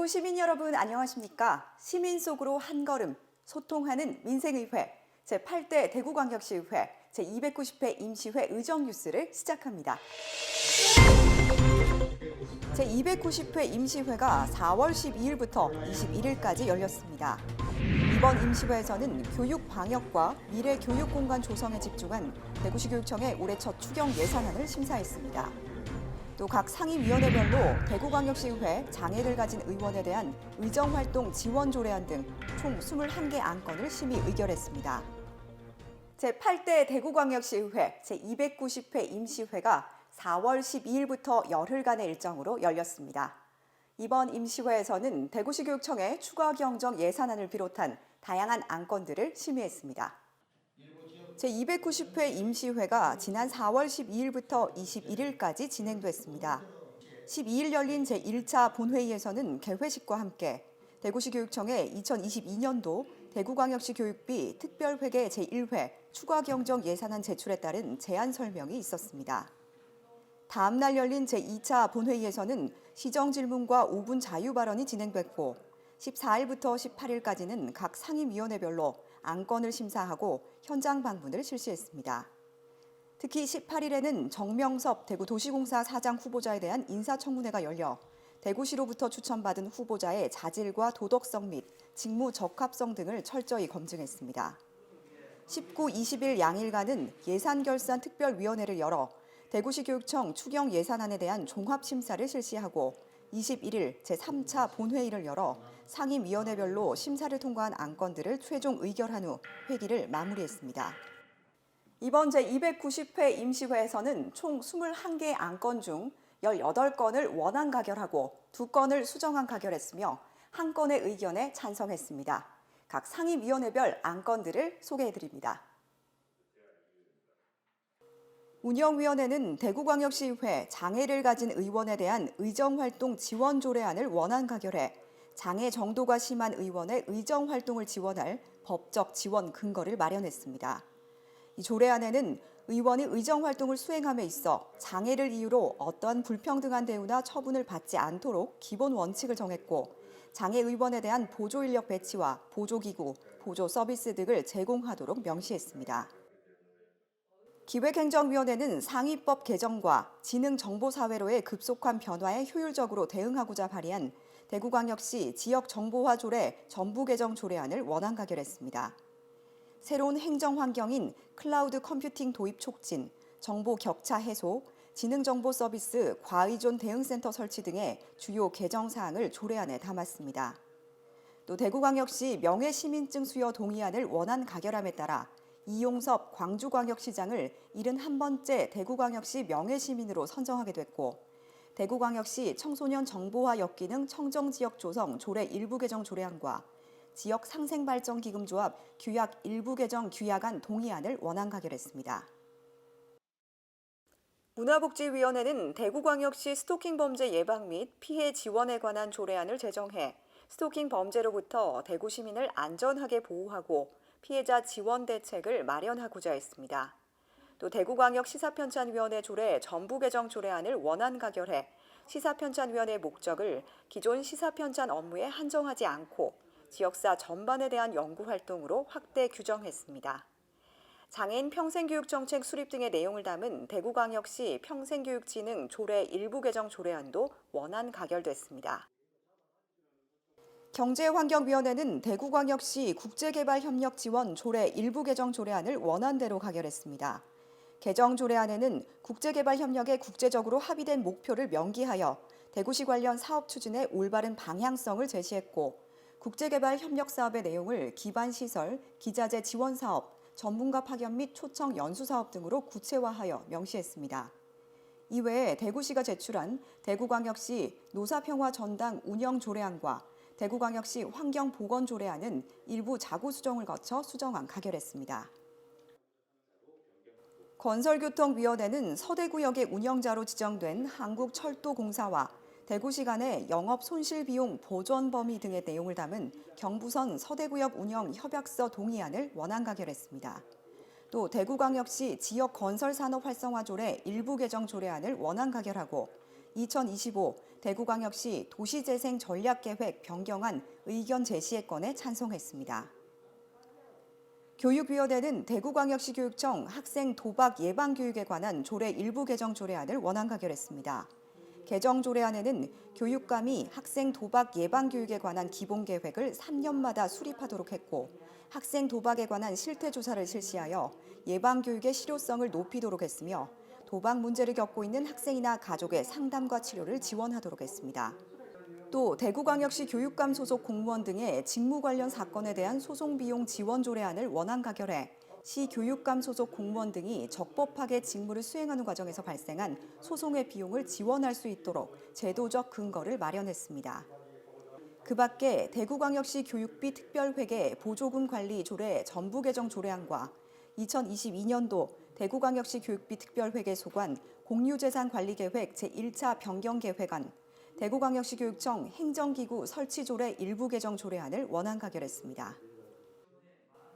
대구 시민 여러분 안녕하십니까? 시민 속으로 한 걸음 소통하는 민생의회 제8대 대구광역시의회 제290회 임시회 의정뉴스를 시작합니다. 제290회 임시회가 4월 12일부터 21일까지 열렸습니다. 이번 임시회에서는 교육 방역과 미래 교육 공간 조성에 집중한 대구시 교육청의 올해 첫 추경 예산안을 심사했습니다. 또 각 상임위원회별로 대구광역시의회 장애를 가진 의원에 대한 의정활동 지원 조례안 등 총 21개 안건을 심의 의결했습니다. 제8대 대구광역시의회 제290회 임시회가 4월 12일부터 열흘간의 일정으로 열렸습니다. 이번 임시회에서는 대구시 교육청의 추가 경정 예산안을 비롯한 다양한 안건들을 심의했습니다. 제290회 임시회가 지난 4월 12일부터 21일까지 진행됐습니다. 12일 열린 제1차 본회의에서는 개회식과 함께 대구시 교육청의 2022년도 대구광역시 교육비 특별회계 제1회 추가 경정 예산안 제출에 따른 제안 설명이 있었습니다. 다음 날 열린 제2차 본회의에서는 시정 질문과 5분 자유 발언이 진행됐고 14일부터 18일까지는 각 상임위원회별로 안건을 심사하고 현장 방문을 실시했습니다. 특히 18일에는 정명섭 대구도시공사 사장 후보자에 대한 인사청문회가 열려 대구시로부터 추천받은 후보자의 자질과 도덕성 및 직무 적합성 등을 철저히 검증했습니다. 19, 20일 양일간은 예산결산특별위원회를 열어 대구시 교육청 추경 예산안에 대한 종합심사를 실시하고 21일 제3차 본회의를 열어 상임위원회별로 심사를 통과한 안건들을 최종 의결한 후 회기를 마무리했습니다. 이번 제290회 임시회에서는 총 21개 안건 중 18건을 원안 가결하고 2건을 수정안 가결했으며 1건의 의견에 찬성했습니다. 각 상임위원회별 안건들을 소개해드립니다. 운영위원회는 대구광역시의회 장애를 가진 의원에 대한 의정활동 지원 조례안을 원안 가결해 장애 정도가 심한 의원의 의정활동을 지원할 법적 지원 근거를 마련했습니다. 이 조례안에는 의원이 의정활동을 수행함에 있어 장애를 이유로 어떠한 불평등한 대우나 처분을 받지 않도록 기본 원칙을 정했고 장애 의원에 대한 보조인력 배치와 보조기구, 보조서비스 등을 제공하도록 명시했습니다. 기획행정위원회는 상위법 개정과 지능정보사회로의 급속한 변화에 효율적으로 대응하고자 발의한 대구광역시 지역정보화 조례 전부 개정 조례안을 원안 가결했습니다. 새로운 행정환경인 클라우드 컴퓨팅 도입 촉진, 정보 격차 해소, 지능정보 서비스 과의존 대응센터 설치 등의 주요 개정 사항을 조례안에 담았습니다. 또 대구광역시 명예시민증 수여 동의안을 원안 가결함에 따라 이용섭 광주광역시장을 71번째 대구광역시 명예시민으로 선정하게 됐고 대구광역시 청소년 정보화 역기능 청정지역 조성 조례 일부 개정 조례안과 지역 상생발전기금조합 규약 일부 개정 규약안 동의안을 원안 가결했습니다. 문화복지위원회는 대구광역시 스토킹 범죄 예방 및 피해 지원에 관한 조례안을 제정해 스토킹 범죄로부터 대구 시민을 안전하게 보호하고 피해자 지원 대책을 마련하고자 했습니다. 또 대구광역 시사편찬위원회 조례 전부 개정 조례안을 원안 가결해 시사편찬위원회의 목적을 기존 시사편찬 업무에 한정하지 않고 지역사 전반에 대한 연구활동으로 확대 규정했습니다. 장애인 평생교육정책 수립 등의 내용을 담은 대구광역시 평생교육진흥 조례 일부 개정 조례안도 원안 가결됐습니다. 경제환경위원회는 대구광역시 국제개발협력 지원 조례 일부 개정 조례안을 원안대로 가결했습니다. 개정 조례안에는 국제개발협력의 국제적으로 합의된 목표를 명기하여 대구시 관련 사업 추진의 올바른 방향성을 제시했고 국제개발협력 사업의 내용을 기반시설, 기자재 지원 사업, 전문가 파견 및 초청 연수 사업 등으로 구체화하여 명시했습니다. 이외에 대구시가 제출한 대구광역시 노사평화 전당 운영 조례안과 대구광역시 환경보건조례안은 일부 자구 수정을 거쳐 수정안 가결했습니다. 건설교통위원회는 서대구역의 운영자로 지정된 한국철도공사와 대구시 간의 영업 손실 비용 보전 범위 등의 내용을 담은 경부선 서대구역 운영 협약서 동의안을 원안 가결했습니다. 또 대구광역시 지역 건설 산업 활성화 조례 일부 개정 조례안을 원안 가결하고 2025 대구광역시 도시재생 전략계획 변경안 의견 제시의 건에 찬성했습니다. 교육위원회는 대구광역시 교육청 학생 도박 예방 교육에 관한 조례 일부 개정 조례안을 원안 가결했습니다. 개정 조례안에는 교육감이 학생 도박 예방 교육에 관한 기본 계획을 3년마다 수립하도록 했고, 학생 도박에 관한 실태 조사를 실시하여 예방 교육의 실효성을 높이도록 했으며, 도박 문제를 겪고 있는 학생이나 가족의 상담과 치료를 지원하도록 했습니다. 또 대구광역시 교육감 소속 공무원 등의 직무 관련 사건에 대한 소송 비용 지원 조례안을 원안 가결해 시 교육감 소속 공무원 등이 적법하게 직무를 수행하는 과정에서 발생한 소송의 비용을 지원할 수 있도록 제도적 근거를 마련했습니다. 그 밖에 대구광역시 교육비 특별회계 보조금 관리 조례 전부 개정 조례안과 2022년도 대구광역시 교육비 특별회계 소관 공유재산 관리계획 제1차 변경 계획안, 대구광역시 교육청 행정기구 설치 조례 일부 개정 조례안을 원안 가결했습니다.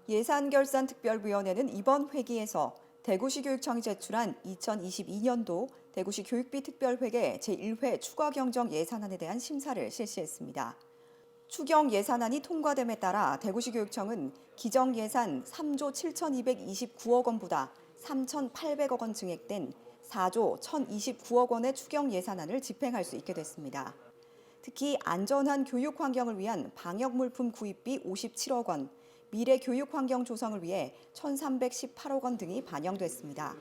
예산결산특별위원회는 이번 회기에서 대구시 교육청이 제출한 2022년도 대구시 교육비 특별회계 제1회 추가경정 예산안에 대한 심사를 실시했습니다. 추경 예산안이 통과됨에 따라 대구시 교육청은 기정 예산 3조 7,229억 원보다 3,800억 원 증액된 4조 1,029억 원의 추경 예산안을 집행할 수 있게 됐습니다. 특히 안전한 교육 환경을 위한 방역 물품 구입비 57억 원, 미래 교육 환경 조성을 위해 1,318억 원 등이 반영됐습니다.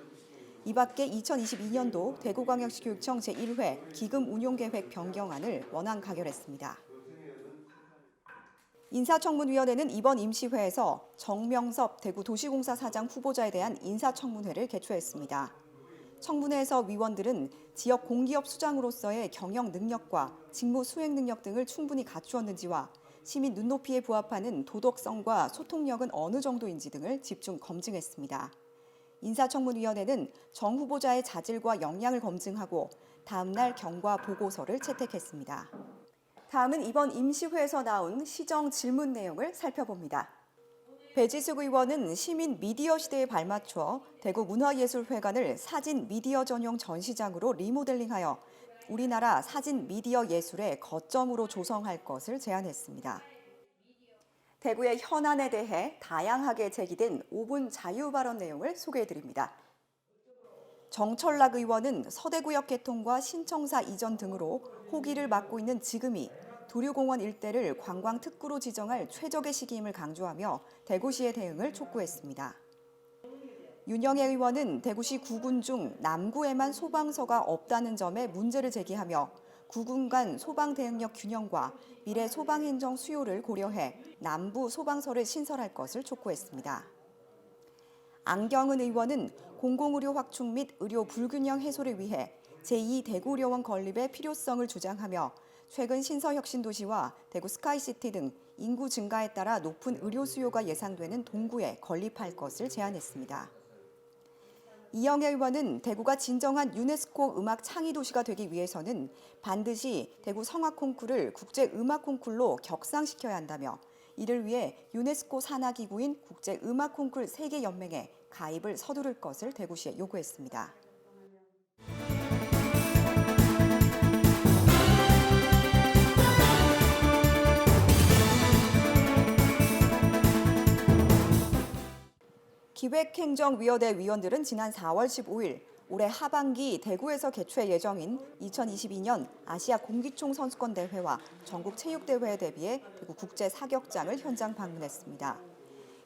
이 밖에 2022년도 대구광역시 교육청 제1회 기금 운용계획 변경안을 원안 가결했습니다. 인사청문위원회는 이번 임시회에서 정명섭 대구도시공사 사장 후보자에 대한 인사청문회를 개최했습니다. 청문회에서 위원들은 지역 공기업 수장으로서의 경영 능력과 직무 수행 능력 등을 충분히 갖추었는지와 시민 눈높이에 부합하는 도덕성과 소통력은 어느 정도인지 등을 집중 검증했습니다. 인사청문위원회는 정 후보자의 자질과 역량을 검증하고 다음 날 경과 보고서를 채택했습니다. 다음은 이번 임시회에서 나온 시정 질문 내용을 살펴봅니다. 배지숙 의원은 시민 미디어 시대에 발맞춰 대구문화예술회관을 사진 미디어 전용 전시장으로 리모델링하여 우리나라 사진 미디어 예술의 거점으로 조성할 것을 제안했습니다. 대구의 현안에 대해 다양하게 제기된 5분 자유 발언 내용을 소개해드립니다. 정철락 의원은 서대구역 개통과 신청사 이전 등으로 호기를 맞고 있는 지금이 도류공원 일대를 관광특구로 지정할 최적의 시기임을 강조하며 대구시의 대응을 촉구했습니다. 윤영애 의원은 대구시 9군 중 남구에만 소방서가 없다는 점에 문제를 제기하며 9군 간 소방 대응력 균형과 미래 소방행정 수요를 고려해 남부 소방서를 신설할 것을 촉구했습니다. 안경은 의원은 공공의료 확충 및 의료 불균형 해소를 위해 제2대구의료원 건립의 필요성을 주장하며 최근 신서혁신도시와 대구 스카이시티 등 인구 증가에 따라 높은 의료 수요가 예상되는 동구에 건립할 것을 제안했습니다. 이영애 의원은 대구가 진정한 유네스코 음악 창의 도시가 되기 위해서는 반드시 대구 성악 콩쿠르를 국제 음악 콩쿠르로 격상시켜야 한다며 이를 위해 유네스코 산하기구인 국제 음악 콩쿠르 세계 연맹에 가입을 서두를 것을 대구시에 요구했습니다. 기획행정위원회 위원들은 지난 4월 15일 올해 하반기 대구에서 개최 예정인 2022년 아시아 공기총 선수권 대회와 전국 체육대회에 대비해 대구 국제사격장을 현장 방문했습니다.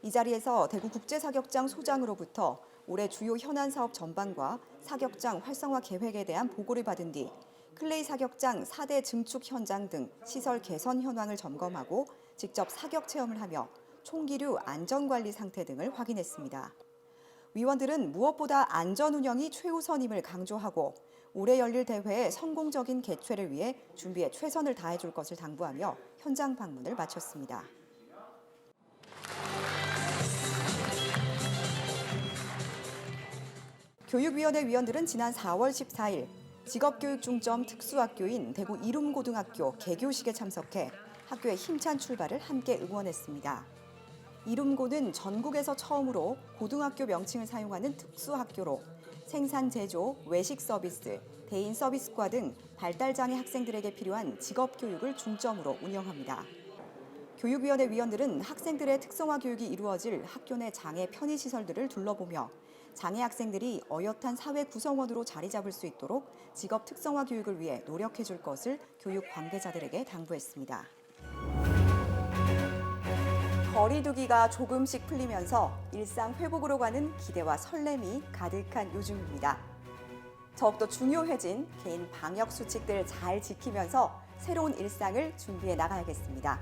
이 자리에서 대구 국제사격장 소장으로부터 올해 주요 현안 사업 전반과 사격장 활성화 계획에 대한 보고를 받은 뒤 클레이 사격장 4대 증축 현장 등 시설 개선 현황을 점검하고 직접 사격 체험을 하며 총기류 안전관리 상태 등을 확인했습니다. 위원들은 무엇보다 안전 운영이 최우선임을 강조하고 올해 열릴 대회의 성공적인 개최를 위해 준비에 최선을 다해줄 것을 당부하며 현장 방문을 마쳤습니다. 교육위원회 위원들은 지난 4월 14일 직업교육 중점 특수학교인 대구 이룸고등학교 개교식에 참석해 학교의 힘찬 출발을 함께 응원했습니다. 이룸고는 전국에서 처음으로 고등학교 명칭을 사용하는 특수학교로 생산, 제조, 외식 서비스, 대인 서비스과 등 발달장애 학생들에게 필요한 직업 교육을 중점으로 운영합니다. 교육위원회 위원들은 학생들의 특성화 교육이 이루어질 학교 내 장애 편의시설들을 둘러보며 장애 학생들이 어엿한 사회 구성원으로 자리 잡을 수 있도록 직업 특성화 교육을 위해 노력해 줄 것을 교육 관계자들에게 당부했습니다. 거리두기가 조금씩 풀리면서 일상 회복으로 가는 기대와 설렘이 가득한 요즘입니다. 더욱더 중요해진 개인 방역 수칙들 잘 지키면서 새로운 일상을 준비해 나가야겠습니다.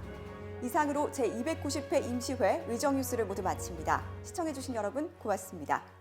이상으로 제290회 임시회 의정뉴스를 모두 마칩니다. 시청해주신 여러분 고맙습니다.